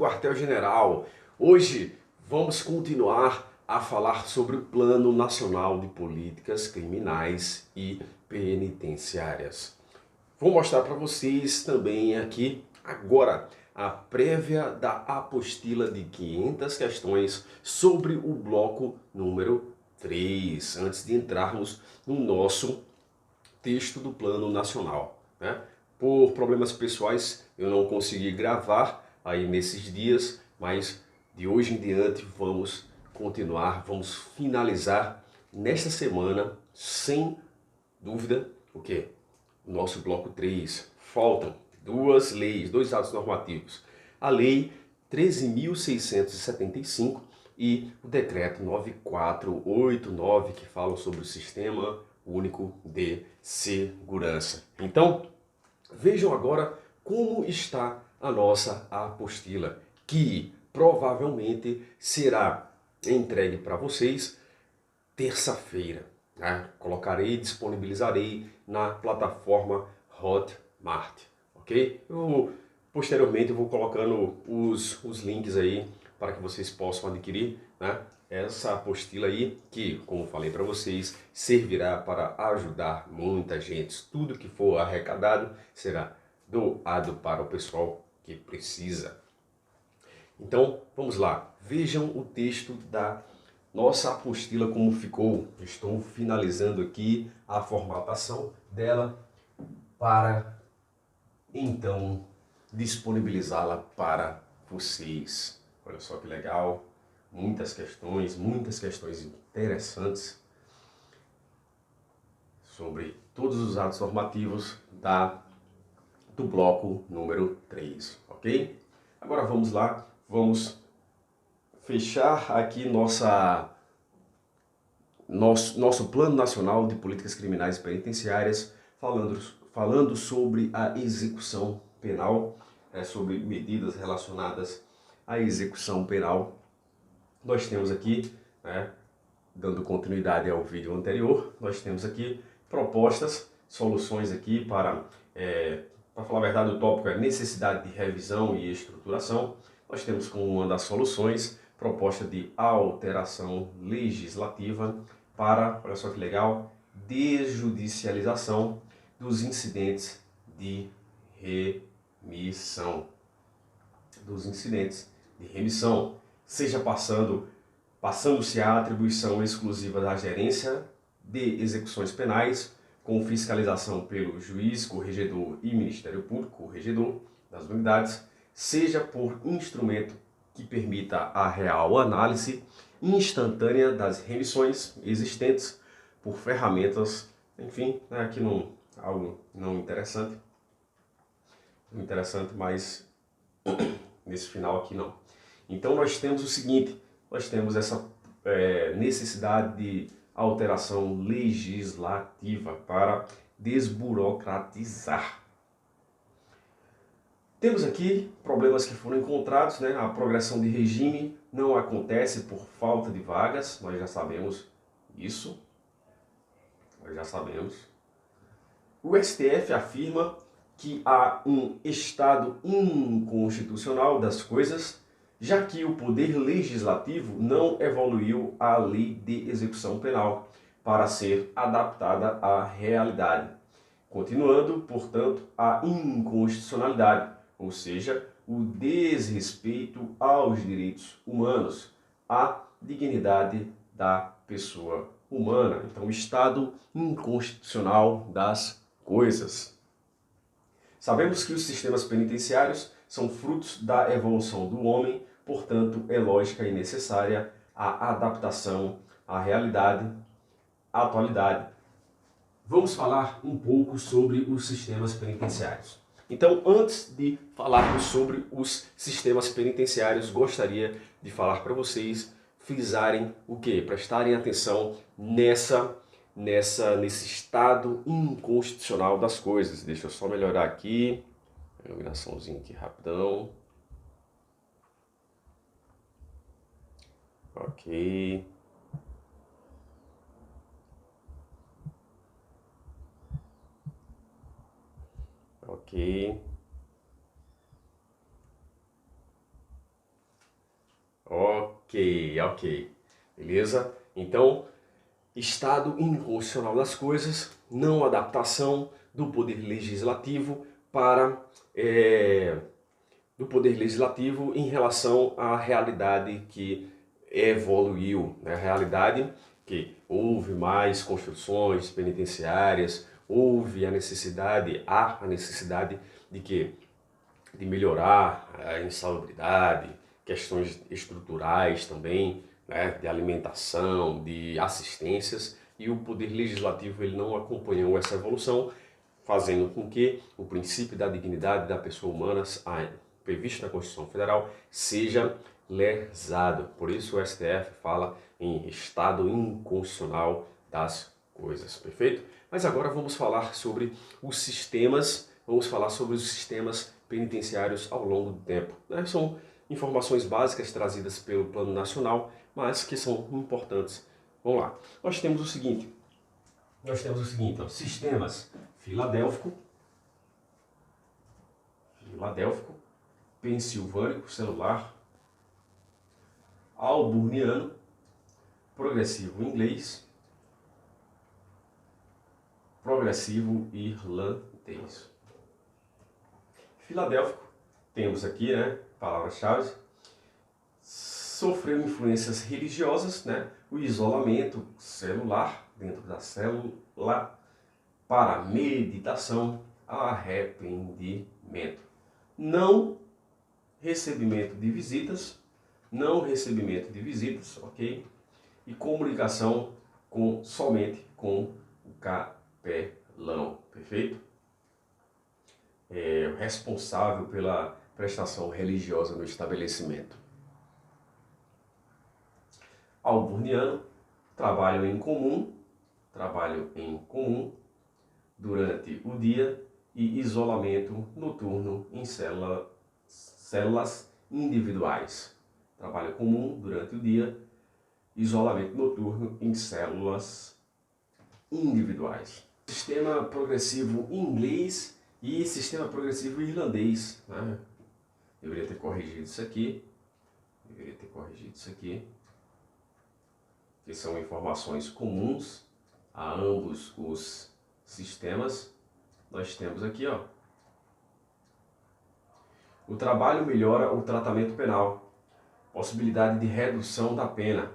quartel-general. Hoje vamos continuar a falar sobre o Plano Nacional de Políticas Criminais e Penitenciárias. Vou mostrar para vocês também aqui agora a prévia da apostila de 500 questões sobre o bloco número 3, antes de entrarmos no nosso texto do Plano Nacional, né? Por problemas pessoais eu não consegui gravar aí nesses dias, mas de hoje em diante vamos continuar, vamos finalizar nesta semana, sem dúvida, o quê? O nosso bloco 3. Faltam duas leis, dois atos normativos. A Lei 13.675 e o Decreto 9489, que falam sobre o Sistema Único de Segurança. Então, vejam agora como está a nossa apostila, que provavelmente será entregue para vocês terça-feira, né? Disponibilizarei na plataforma Hotmart, ok? Posteriormente eu vou colocando os links aí para que vocês possam adquirir, né, essa apostila aí, que, como falei para vocês, servirá para ajudar muita gente. Tudo que for arrecadado será doado para o pessoal que precisa. Então, vamos lá. Vejam o texto da nossa apostila como ficou. Estou finalizando aqui a formatação dela para, então, disponibilizá-la para vocês. Olha só que legal. Muitas questões interessantes sobre todos os atos normativos do bloco número 3, ok? Agora vamos lá, vamos fechar aqui nosso Plano Nacional de Políticas Criminais e Penitenciárias, falando sobre a execução penal, sobre medidas relacionadas à execução penal. Nós temos aqui, né, dando continuidade ao vídeo anterior, nós temos aqui propostas, soluções aqui para falar a verdade, o tópico é necessidade de revisão e estruturação. Nós temos como uma das soluções proposta de alteração legislativa para, olha só que legal, desjudicialização dos incidentes de remissão. Seja passando-se a atribuição exclusiva da gerência de execuções penais, com fiscalização pelo juiz, corregedor e Ministério Público, corregedor das unidades, seja por instrumento que permita a real análise instantânea das remissões existentes, por ferramentas, enfim, né, aqui algo não interessante, mas nesse final aqui não. Então nós temos o seguinte, nós temos essa necessidade de alteração legislativa para desburocratizar. Temos aqui problemas que foram encontrados, né? A progressão de regime não acontece por falta de vagas, nós já sabemos isso, O STF afirma que há um estado inconstitucional das coisas, já que o poder legislativo não evoluiu à lei de execução penal para ser adaptada à realidade, continuando, portanto, a inconstitucionalidade, ou seja, o desrespeito aos direitos humanos, à dignidade da pessoa humana. Então, o estado inconstitucional das coisas. Sabemos que os sistemas penitenciários são frutos da evolução do homem, portanto, é lógica e necessária a adaptação à realidade, à atualidade. Vamos falar um pouco sobre os sistemas penitenciários. Então, antes de falarmos sobre os sistemas penitenciários, gostaria de falar para vocês frisarem o quê? Prestarem atenção nesse estado inconstitucional das coisas. Deixa eu só melhorar aqui. Iluminaçãozinha aqui rapidão. Ok. Ok. Ok. Beleza? Então, estado inconstitucional das coisas, não adaptação do poder legislativo para do poder legislativo em relação à realidade que evoluiu, né? A realidade que houve mais construções penitenciárias, há a necessidade de que de melhorar a insalubridade, questões estruturais também, né, de alimentação, de assistências, e o poder legislativo ele não acompanhou essa evolução, fazendo com que o princípio da dignidade da pessoa humana, previsto na Constituição Federal, seja lesado. Por isso o STF fala em estado inconstitucional das coisas, perfeito? Mas agora vamos falar sobre os sistemas, penitenciários ao longo do tempo, né? São informações básicas trazidas pelo Plano Nacional, mas que são importantes. Vamos lá. Nós temos o seguinte, ó, sistemas filadélfico, pensilvânico, celular, alburniano, progressivo inglês, progressivo irlandês. Filadélfico, temos aqui, né, palavras-chave, sofreu influências religiosas, né, o isolamento celular, dentro da célula, para meditação, arrependimento. Não recebimento de visitas, ok? E comunicação somente com o capelão, perfeito? Responsável pela prestação religiosa no estabelecimento. Alburniano, trabalho em comum durante o dia e isolamento noturno em células individuais. Trabalho comum durante o dia, isolamento noturno em células individuais. Sistema progressivo inglês e sistema progressivo irlandês, né? Deveria ter corrigido isso aqui, que são informações comuns a ambos os sistemas. Nós temos aqui, ó, o trabalho melhora o tratamento penal, possibilidade de redução da pena,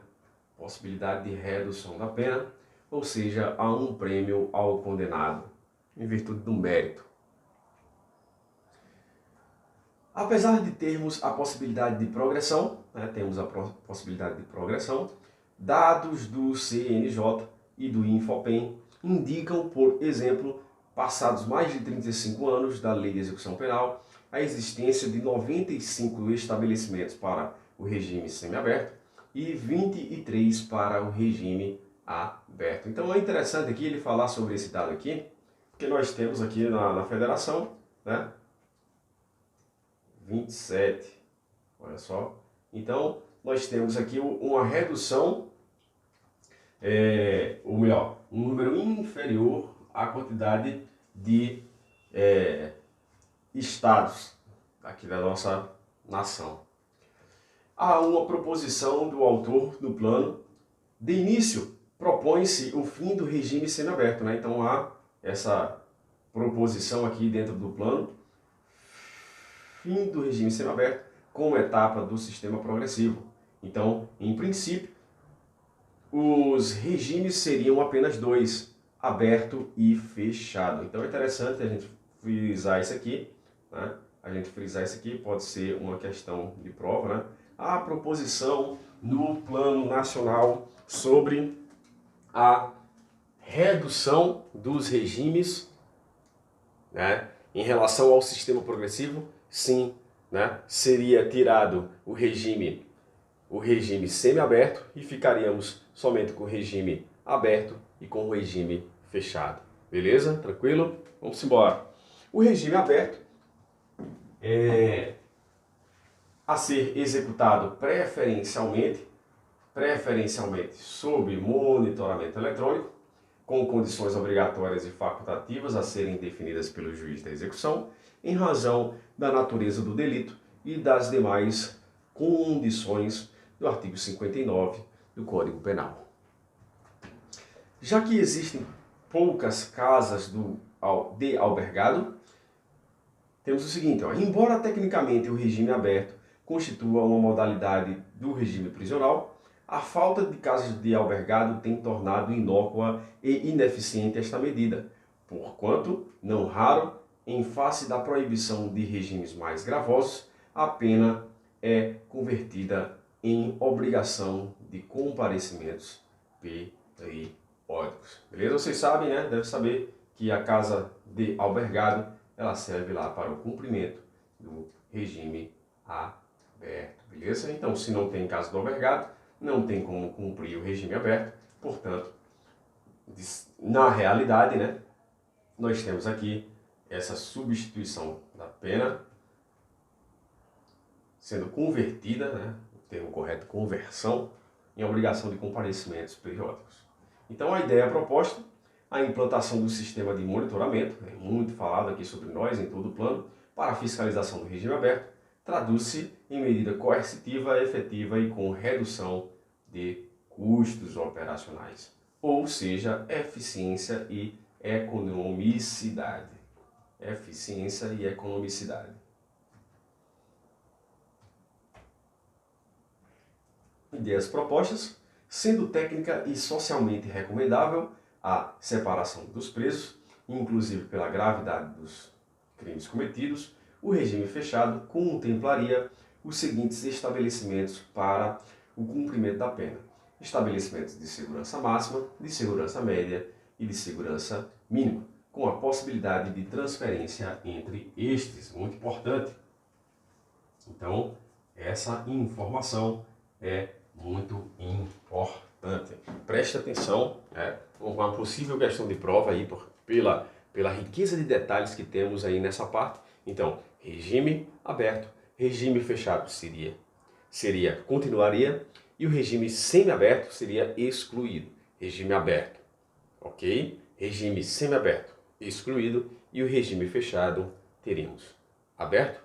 ou seja, há um prêmio ao condenado, em virtude do mérito. Apesar de termos a possibilidade de progressão, né, dados do CNJ e do Infopem indicam, por exemplo, passados mais de 35 anos da Lei de Execução Penal, a existência de 95 estabelecimentos para o regime semiaberto e 23 para o regime aberto. Então é interessante aqui ele falar sobre esse dado aqui, porque nós temos aqui na federação, né, 27, olha só. Então nós temos aqui uma redução, ou melhor, um número inferior à quantidade de estados aqui da nossa nação. Há uma proposição do autor do plano. De início, propõe-se o fim do regime semiaberto, né? Então há essa proposição aqui dentro do plano, fim do regime semiaberto como etapa do sistema progressivo. Então, em princípio, os regimes seriam apenas dois, aberto e fechado. Então é interessante a gente frisar isso aqui, né? Pode ser uma questão de prova, né? A proposição no Plano Nacional sobre a redução dos regimes, né, em relação ao sistema progressivo, sim, né, seria tirado o regime semiaberto e ficaríamos somente com o regime aberto e com o regime fechado. Beleza? Tranquilo? Vamos embora. O regime aberto é a ser executado preferencialmente sob monitoramento eletrônico, com condições obrigatórias e facultativas a serem definidas pelo juiz da execução, em razão da natureza do delito e das demais condições do artigo 59 do Código Penal. Já que existem poucas casas de albergado, temos o seguinte, embora tecnicamente o regime aberto constitua uma modalidade do regime prisional, a falta de casas de albergado tem tornado inócua e ineficiente esta medida, porquanto, não raro, em face da proibição de regimes mais gravosos, a pena é convertida em obrigação de comparecimentos periódicos. Beleza? Vocês sabem, né? Deve saber que a casa de albergado ela serve lá para o cumprimento do regime aberto. Beleza? Então, se não tem casa do albergado, não tem como cumprir o regime aberto. Portanto, na realidade, né? Nós temos aqui essa substituição da pena sendo convertida, né, o termo correto, conversão, em obrigação de comparecimentos periódicos. Então a ideia proposta, a implantação do sistema de monitoramento, é muito falado aqui sobre nós em todo o plano, para a fiscalização do regime aberto, traduz-se em medida coercitiva, efetiva e com redução de custos operacionais, ou seja, eficiência e economicidade. Eficiência e economicidade. Ideias propostas, sendo técnica e socialmente recomendável a separação dos presos, inclusive pela gravidade dos crimes cometidos, o regime fechado contemplaria os seguintes estabelecimentos para o cumprimento da pena. Estabelecimentos de segurança máxima, de segurança média e de segurança mínima, com a possibilidade de transferência entre estes, muito importante. Então, essa informação é muito importante. Preste atenção, uma possível questão de prova aí pela riqueza de detalhes que temos aí nessa parte. Então, regime aberto, regime fechado continuaria, e o regime semiaberto seria excluído. Regime aberto, ok? Regime semiaberto excluído, e o regime fechado teríamos aberto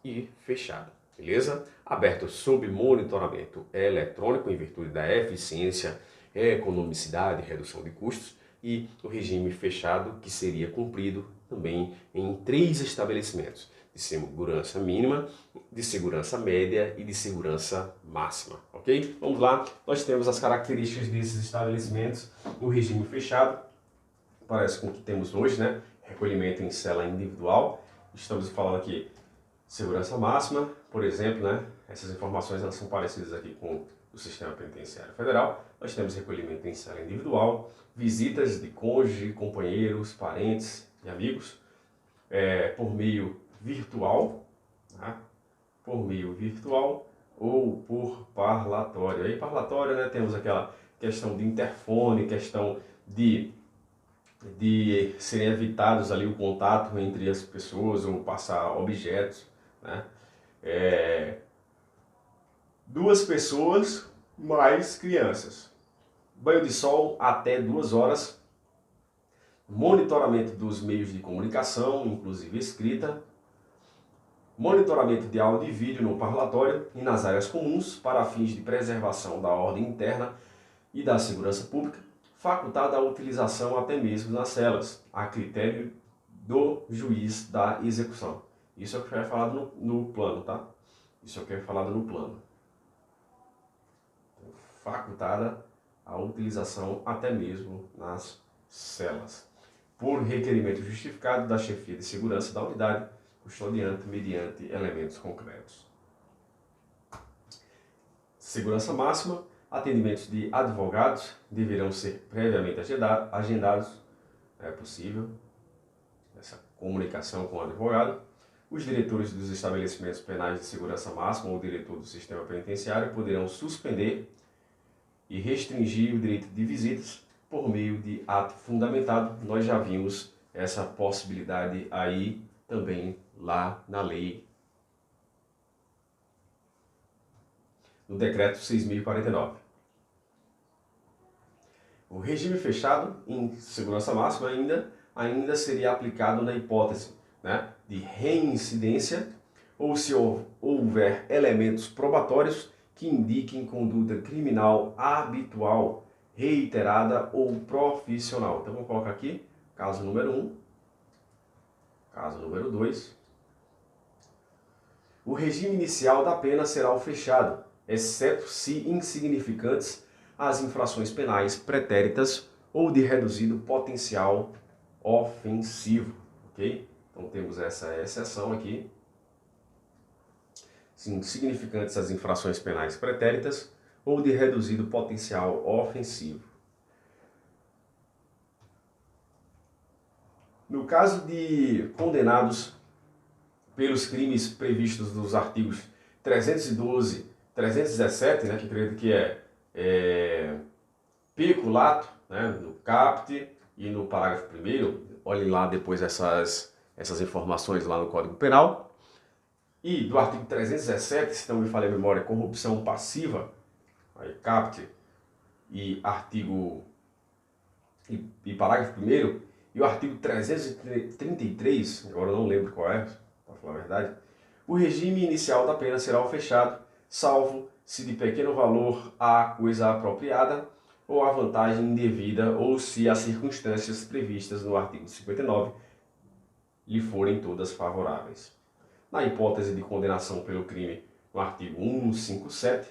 e fechado, beleza? Aberto sob monitoramento eletrônico em virtude da eficiência, economicidade e redução de custos, e o regime fechado que seria cumprido também em 3 estabelecimentos: de segurança mínima, de segurança média e de segurança máxima, ok? Vamos lá, nós temos as características desses estabelecimentos no regime fechado. Parece com o que temos hoje, né? Recolhimento em cela individual. Estamos falando aqui segurança máxima, por exemplo, né? Essas informações elas são parecidas aqui com o Sistema Penitenciário Federal. Nós temos recolhimento em cela individual, visitas de cônjuge, companheiros, parentes e amigos, por meio virtual, tá? Por meio virtual ou por parlatório. Aí parlatório, né? Temos aquela questão de interfone, questão de serem evitados ali o contato entre as pessoas ou passar objetos, né? 2 pessoas mais crianças. Banho de sol até 2 horas. Monitoramento dos meios de comunicação, inclusive escrita. Monitoramento de áudio e vídeo no parlatório e nas áreas comuns para fins de preservação da ordem interna e da segurança pública. Facultada a utilização até mesmo nas celas, a critério do juiz da execução. Isso é o que foi falado no plano, tá? Isso é o que é falado no plano. Facultada a utilização até mesmo nas celas, por requerimento justificado da chefia de segurança da unidade, custodiante mediante elementos concretos. Segurança máxima. Atendimentos de advogados deverão ser previamente agendados, é possível essa comunicação com o advogado. Os diretores dos estabelecimentos penais de segurança máxima ou o diretor do sistema penitenciário poderão suspender e restringir o direito de visitas por meio de ato fundamentado. Nós já vimos essa possibilidade aí também lá na lei, no decreto 6.049. O regime fechado em segurança máxima ainda seria aplicado na hipótese, né, de reincidência ou se houver elementos probatórios que indiquem conduta criminal habitual, reiterada ou profissional. Então, vamos colocar aqui, caso número 1, caso número 2. O regime inicial da pena será o fechado, exceto se insignificantes as infrações penais pretéritas ou de reduzido potencial ofensivo, ok? Então temos essa exceção aqui. Insignificantes as infrações penais pretéritas ou de reduzido potencial ofensivo. No caso de condenados pelos crimes previstos nos artigos 312, 317, né, que acredito que é peculato, né, no caput e no parágrafo 1º, olhem lá depois essas informações lá no Código Penal. E do artigo 317, se não me falha a memória, corrupção passiva, aí caput e parágrafo 1º, e o artigo 333, agora eu não lembro qual é, para falar a verdade, o regime inicial da pena será o fechado, salvo se de pequeno valor a coisa apropriada ou a vantagem indevida ou se as circunstâncias previstas no artigo 59 lhe forem todas favoráveis. Na hipótese de condenação pelo crime no artigo 157,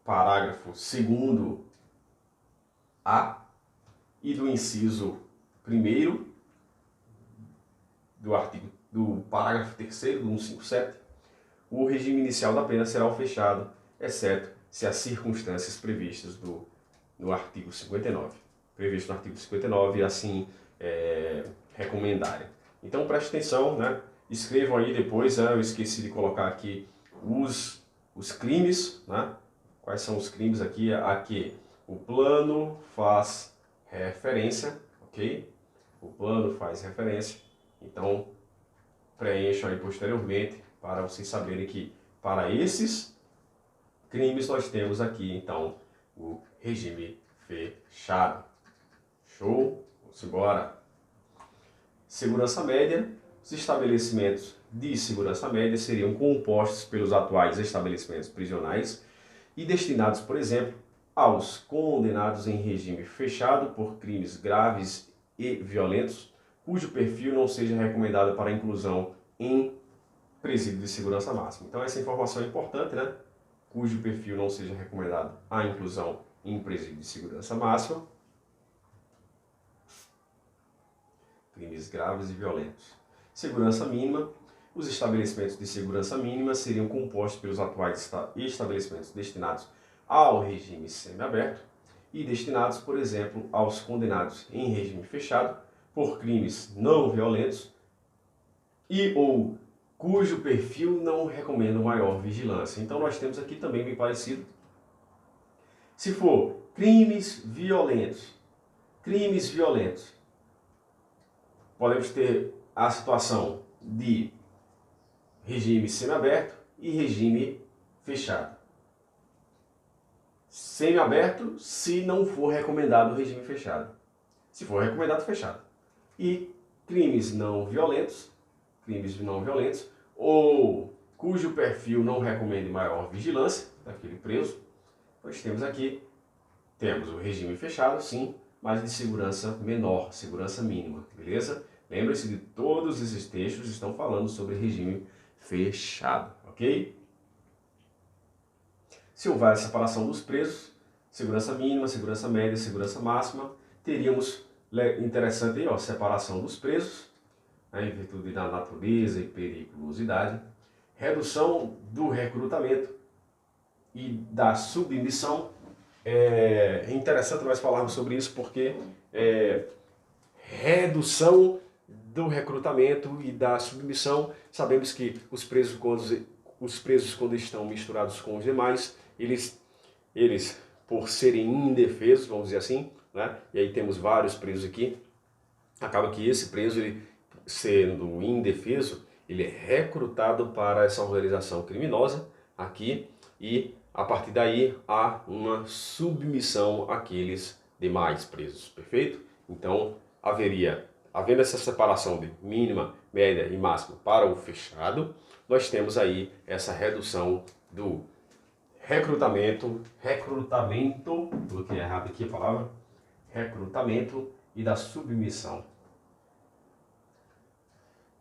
parágrafo 2º-A e do inciso 1º do parágrafo 3º do 157, o regime inicial da pena será o fechado, exceto se as circunstâncias previstas no artigo 59, previsto no artigo 59, assim recomendarem. Então preste atenção, né? Escrevam aí depois, né? Eu esqueci de colocar aqui os crimes, né? Quais são os crimes aqui? Aqui o plano faz referência, ok? O plano faz referência, então preencham aí posteriormente para vocês saberem que para esses crimes nós temos aqui então o regime fechado. Show? Vamos embora. Segurança média. Os estabelecimentos de segurança média seriam compostos pelos atuais estabelecimentos prisionais e destinados, por exemplo, aos condenados em regime fechado por crimes graves e violentos, cujo perfil não seja recomendado para inclusão em presídio de segurança máxima. Então essa informação é importante, né? Cujo perfil não seja recomendado a inclusão em presídio de segurança máxima. Crimes graves e violentos. Segurança mínima. Os estabelecimentos de segurança mínima seriam compostos pelos atuais estabelecimentos destinados ao regime semiaberto e destinados, por exemplo, aos condenados em regime fechado por crimes não violentos e ou cujo perfil não recomenda maior vigilância. Então nós temos aqui também bem parecido. Se for crimes violentos, podemos ter a situação de regime semiaberto e regime fechado. Semiaberto se não for recomendado o regime fechado. Se for recomendado, fechado. E crimes não violentos ou cujo perfil não recomende maior vigilância daquele preso, nós temos aqui, temos o regime fechado, sim, mas de segurança menor, segurança mínima, beleza? Lembre-se de todos esses textos estão falando sobre regime fechado, ok? Se houver a separação dos presos, segurança mínima, segurança média, segurança máxima, teríamos, interessante aí, ó, separação dos presos, né, em virtude da natureza e periculosidade, redução do recrutamento e da submissão. É interessante nós falarmos sobre isso porque redução do recrutamento e da submissão, sabemos que os presos quando estão misturados com os demais, eles por serem indefesos, vamos dizer assim, né? E aí temos vários presos aqui, acaba que esse preso, ele, sendo indefeso, ele é recrutado para essa organização criminosa aqui e a partir daí há uma submissão àqueles demais presos, perfeito? Então havendo essa separação de mínima, média e máxima para o fechado, nós temos aí essa redução do coloquei errado aqui a palavra, recrutamento e da submissão.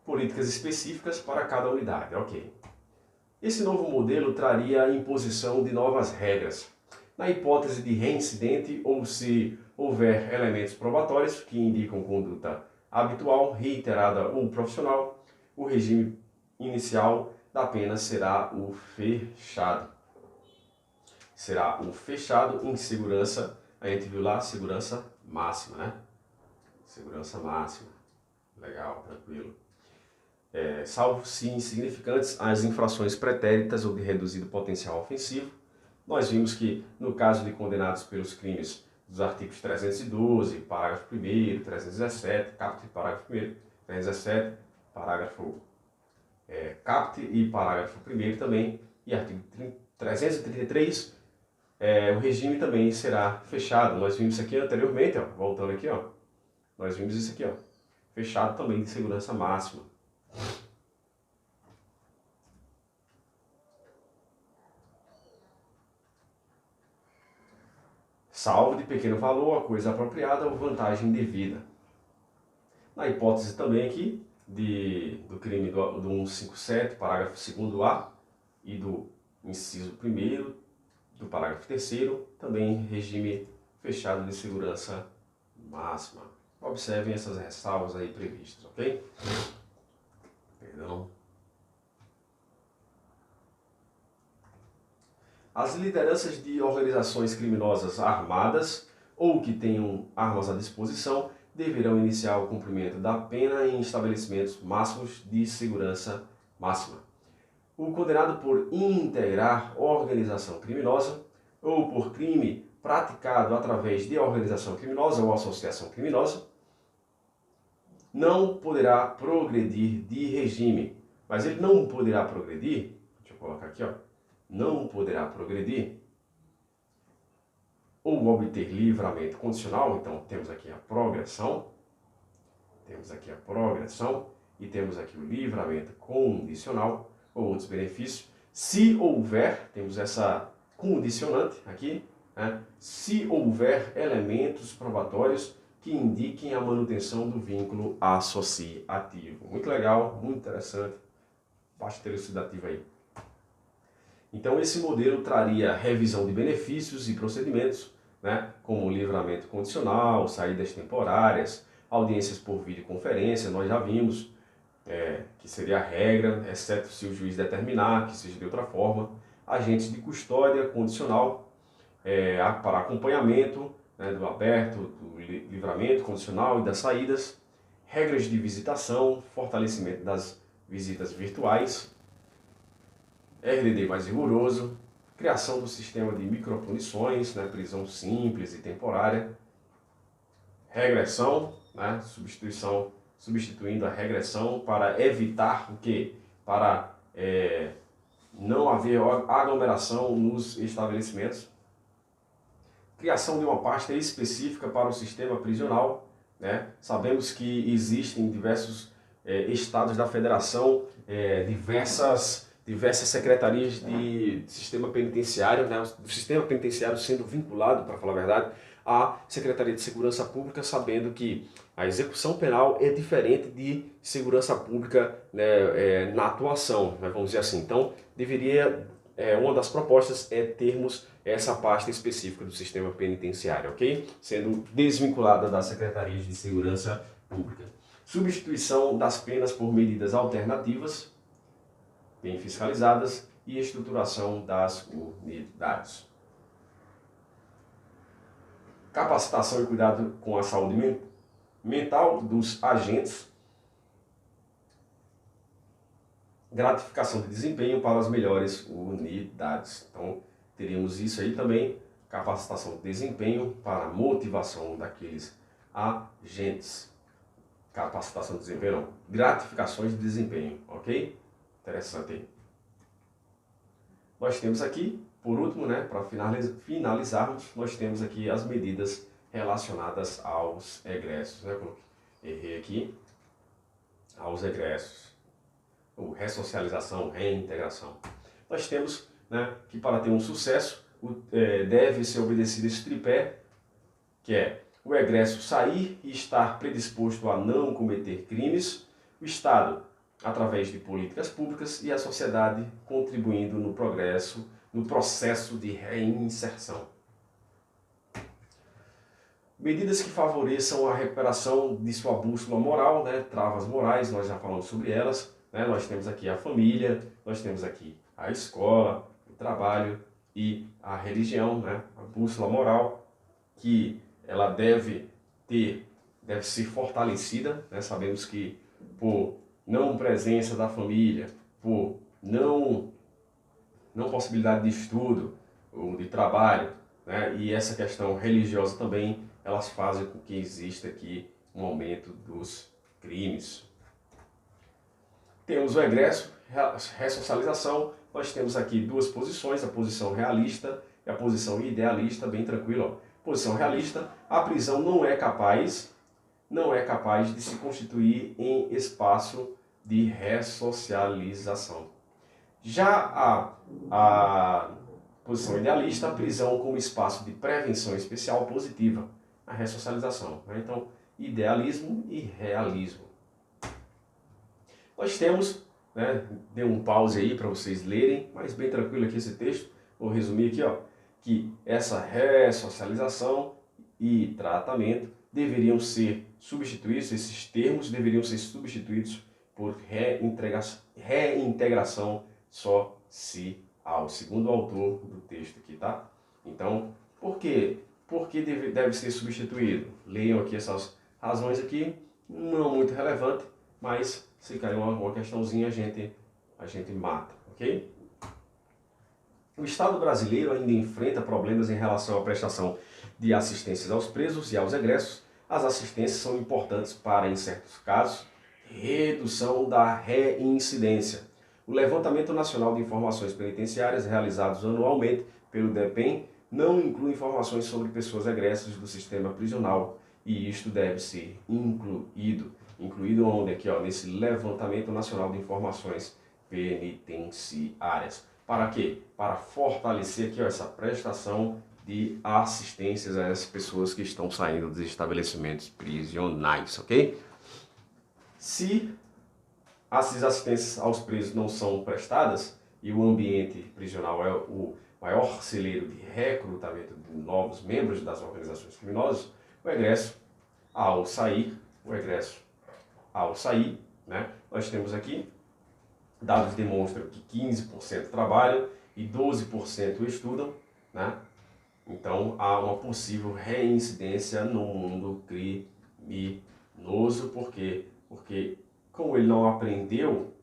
Políticas específicas para cada unidade, ok. Esse novo modelo traria a imposição de novas regras. Na hipótese de reincidente ou se houver elementos probatórios que indicam conduta habitual, reiterada ou profissional, o regime inicial da pena será o fechado. Será o fechado em segurança, a gente viu lá, segurança máxima, né? Segurança máxima. Legal, tranquilo. Salvo se insignificantes as infrações pretéritas ou de reduzido potencial ofensivo. Nós vimos que, no caso de condenados pelos crimes dos artigos 312, parágrafo 1º, 317, caput, parágrafo 1º, 317, parágrafo caput e parágrafo 1º também, e artigo 333, o regime também será fechado. Nós vimos isso aqui anteriormente, ó, voltando aqui, ó, nós vimos isso aqui, ó, fechado também de segurança máxima. Salvo de pequeno valor, a coisa apropriada ou vantagem devida. Na hipótese também aqui do crime do 157, parágrafo 2º-A e do inciso 1º do parágrafo 3º, também regime fechado de segurança máxima. Observem essas ressalvas aí previstas, ok? Perdão. As lideranças de organizações criminosas armadas ou que tenham armas à disposição deverão iniciar o cumprimento da pena em estabelecimentos máximos de segurança máxima. O condenado por integrar organização criminosa ou por crime praticado através de organização criminosa ou associação criminosa não poderá progredir de regime. Mas ele não poderá progredir, deixa eu colocar aqui, ó, não poderá progredir ou obter livramento condicional. Então temos aqui a progressão, e temos aqui o livramento condicional ou outros benefícios. Se houver, temos essa condicionante aqui, né? Se houver elementos probatórios que indiquem a manutenção do vínculo associativo. Muito legal, muito interessante, bastante elucidativo aí. Então esse modelo traria revisão de benefícios e procedimentos, né, como livramento condicional, saídas temporárias, audiências por videoconferência, nós já vimos que seria a regra, exceto se o juiz determinar que seja de outra forma, agentes de custódia condicional para acompanhamento, né, do aberto, do livramento condicional e das saídas, regras de visitação, fortalecimento das visitas virtuais, RDD mais rigoroso, criação do sistema de micropunições, né, prisão simples e temporária, regressão, né, substituindo a regressão para evitar o quê? Para não haver aglomeração nos estabelecimentos, criação de uma pasta específica para o sistema prisional, né? Sabemos que existem diversos estados da federação, diversas secretarias de sistema penitenciário, né? O sistema penitenciário sendo vinculado, para falar a verdade, à Secretaria de Segurança Pública, sabendo que a execução penal é diferente de segurança pública, né, na atuação, né, vamos dizer assim. Então, uma das propostas é termos essa pasta específica do sistema penitenciário, ok? Sendo desvinculada das secretarias de segurança pública. Substituição das penas por medidas alternativas, bem fiscalizadas, e estruturação das unidades. Capacitação e cuidado com a saúde mental dos agentes. Gratificação de desempenho para as melhores unidades. Então, teríamos isso aí também, capacitação de desempenho para a motivação daqueles agentes. Capacitação de desempenho não, gratificações de desempenho, ok? Interessante aí. Nós temos aqui, por último, né, para finalizarmos, nós temos aqui as medidas relacionadas aos egressos, né? Errei aqui, aos egressos, ou ressocialização, reintegração. Nós temos né, que para ter um sucesso deve ser obedecido esse tripé, que é o egresso sair e estar predisposto a não cometer crimes, o Estado através de políticas públicas e a sociedade contribuindo no progresso, no processo de reinserção. Medidas que favoreçam a recuperação de sua bússola moral, né? Travas morais, nós já falamos sobre elas, né? Nós temos aqui a família, nós temos aqui a escola, o trabalho e a religião, né? A bússola moral, que ela deve ser fortalecida, né? Sabemos que por não presença da família, por não possibilidade de estudo ou de trabalho, né? E essa questão religiosa também, elas fazem com que exista aqui um aumento dos crimes. Temos o egresso, ressocialização, nós temos aqui duas posições, a posição realista e a posição idealista, bem tranquilo. Ó. Posição realista, a prisão não é capaz de se constituir em espaço de ressocialização. Já a posição idealista, a prisão como espaço de prevenção especial positiva, a ressocialização. Né? Então, idealismo e realismo. Nós temos, né, dê um pause aí para vocês lerem, mas bem tranquilo aqui esse texto, vou resumir aqui, ó, que essa ressocialização e tratamento deveriam ser substituídos, esses termos deveriam ser substituídos por reintegração social, segundo o autor do texto aqui, tá? Então, por que deve ser substituído? Leiam aqui essas razões aqui, não muito relevante, mas se cair uma questãozinha a gente mata, ok? O Estado brasileiro ainda enfrenta problemas em relação à prestação de assistências aos presos e aos egressos. As assistências são importantes para, em certos casos, redução da reincidência. O Levantamento Nacional de Informações Penitenciárias, realizados anualmente pelo DEPEN, não inclui informações sobre pessoas egressas do sistema prisional, e isto deve ser incluído. Incluído onde aqui, ó, nesse Levantamento Nacional de Informações Penitenciárias. Para quê? Para fortalecer aqui, ó, essa prestação de assistências a essas pessoas que estão saindo dos estabelecimentos prisionais, ok? Se as assistências aos presos não são prestadas e o ambiente prisional é o maior celeiro de recrutamento de novos membros das organizações criminosas, o egresso ao sair, né, nós temos aqui, dados demonstram que 15% trabalham e 12% estudam, né? Então há uma possível reincidência no mundo criminoso, porque como ele não aprendeu,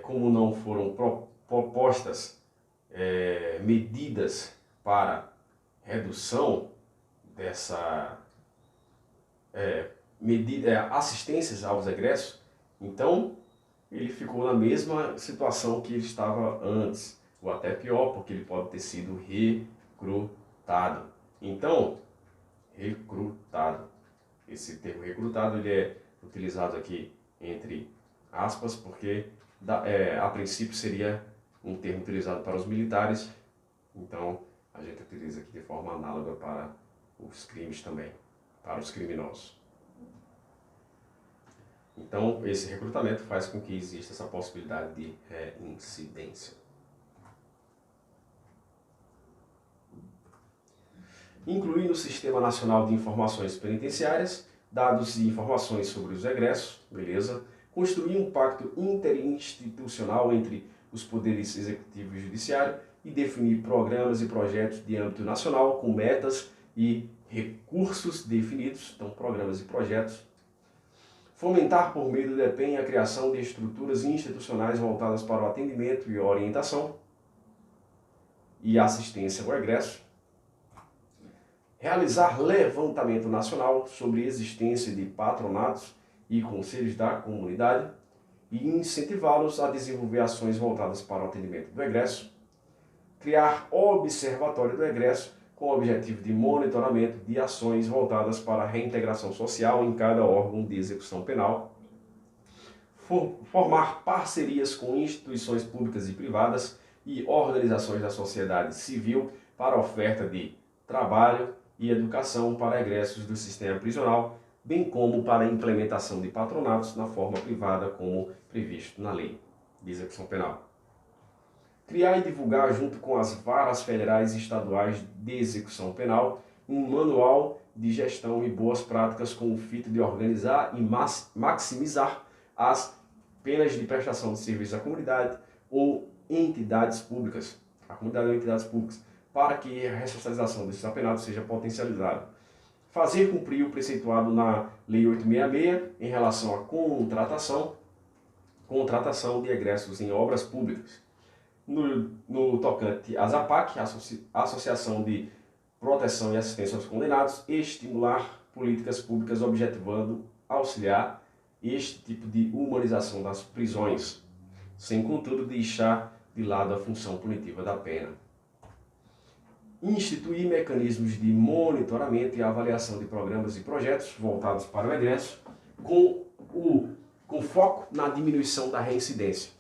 como não foram propostas medidas para redução dessa assistências aos egressos, então ele ficou na mesma situação que ele estava antes, ou até pior, porque ele pode ter sido recrutado. Então, recrutado. Esse termo recrutado ele é utilizado aqui entre aspas, porque a princípio seria um termo utilizado para os militares, então a gente utiliza aqui de forma análoga para os crimes também, para os criminosos. Então, esse recrutamento faz com que exista essa possibilidade de reincidência. Incluir no Sistema Nacional de Informações Penitenciárias dados e informações sobre os egressos, beleza? Construir um pacto interinstitucional entre os poderes executivo e judiciário e definir programas e projetos de âmbito nacional com metas e recursos definidos, então programas e projetos. Fomentar por meio do DEPEN a criação de estruturas institucionais voltadas para o atendimento e orientação e assistência ao egresso. Realizar levantamento nacional sobre a existência de patronatos e conselhos da comunidade e incentivá-los a desenvolver ações voltadas para o atendimento do egresso. Criar observatório do egresso com o objetivo de monitoramento de ações voltadas para a reintegração social em cada órgão de execução penal. Formar parcerias com instituições públicas e privadas e organizações da sociedade civil para a oferta de trabalho e educação para egressos do sistema prisional, bem como para a implementação de patronatos na forma privada como previsto na lei de execução penal. Criar e divulgar, junto com as varas federais e estaduais de execução penal, um manual de gestão e boas práticas com o fito de organizar e maximizar as penas de prestação de serviço à comunidade ou entidades públicas, a comunidade ou entidades públicas, para que a ressocialização desses apenados seja potencializada. Fazer cumprir o preceituado na Lei 866 em relação à contratação de egressos em obras públicas. No tocante às APAC, Associação de Proteção e Assistência aos Condenados, estimular políticas públicas objetivando auxiliar este tipo de humanização das prisões, sem contudo deixar de lado a função punitiva da pena. Instituir mecanismos de monitoramento e avaliação de programas e projetos voltados para o egresso, com foco na diminuição da reincidência,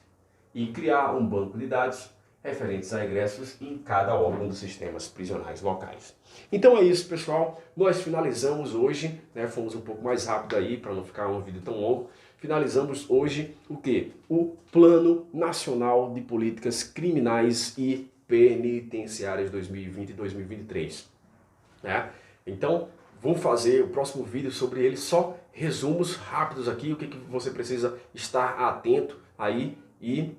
e criar um banco de dados referentes a egressos em cada órgão dos sistemas prisionais locais. Então é isso, pessoal. Nós finalizamos hoje, né, fomos um pouco mais rápido aí para não ficar um vídeo tão longo. Finalizamos hoje o quê? O Plano Nacional de Políticas Criminais e Penitenciárias 2020 e 2023. Né? Então, vou fazer o próximo vídeo sobre ele, só resumos rápidos aqui, o que você precisa estar atento aí e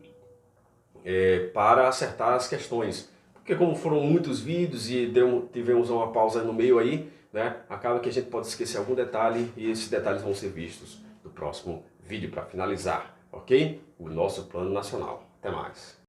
para acertar as questões. Porque como foram muitos vídeos e tivemos uma pausa no meio aí, né, acaba que a gente pode esquecer algum detalhe e esses detalhes vão ser vistos no próximo vídeo para finalizar, ok? O nosso plano nacional. Até mais!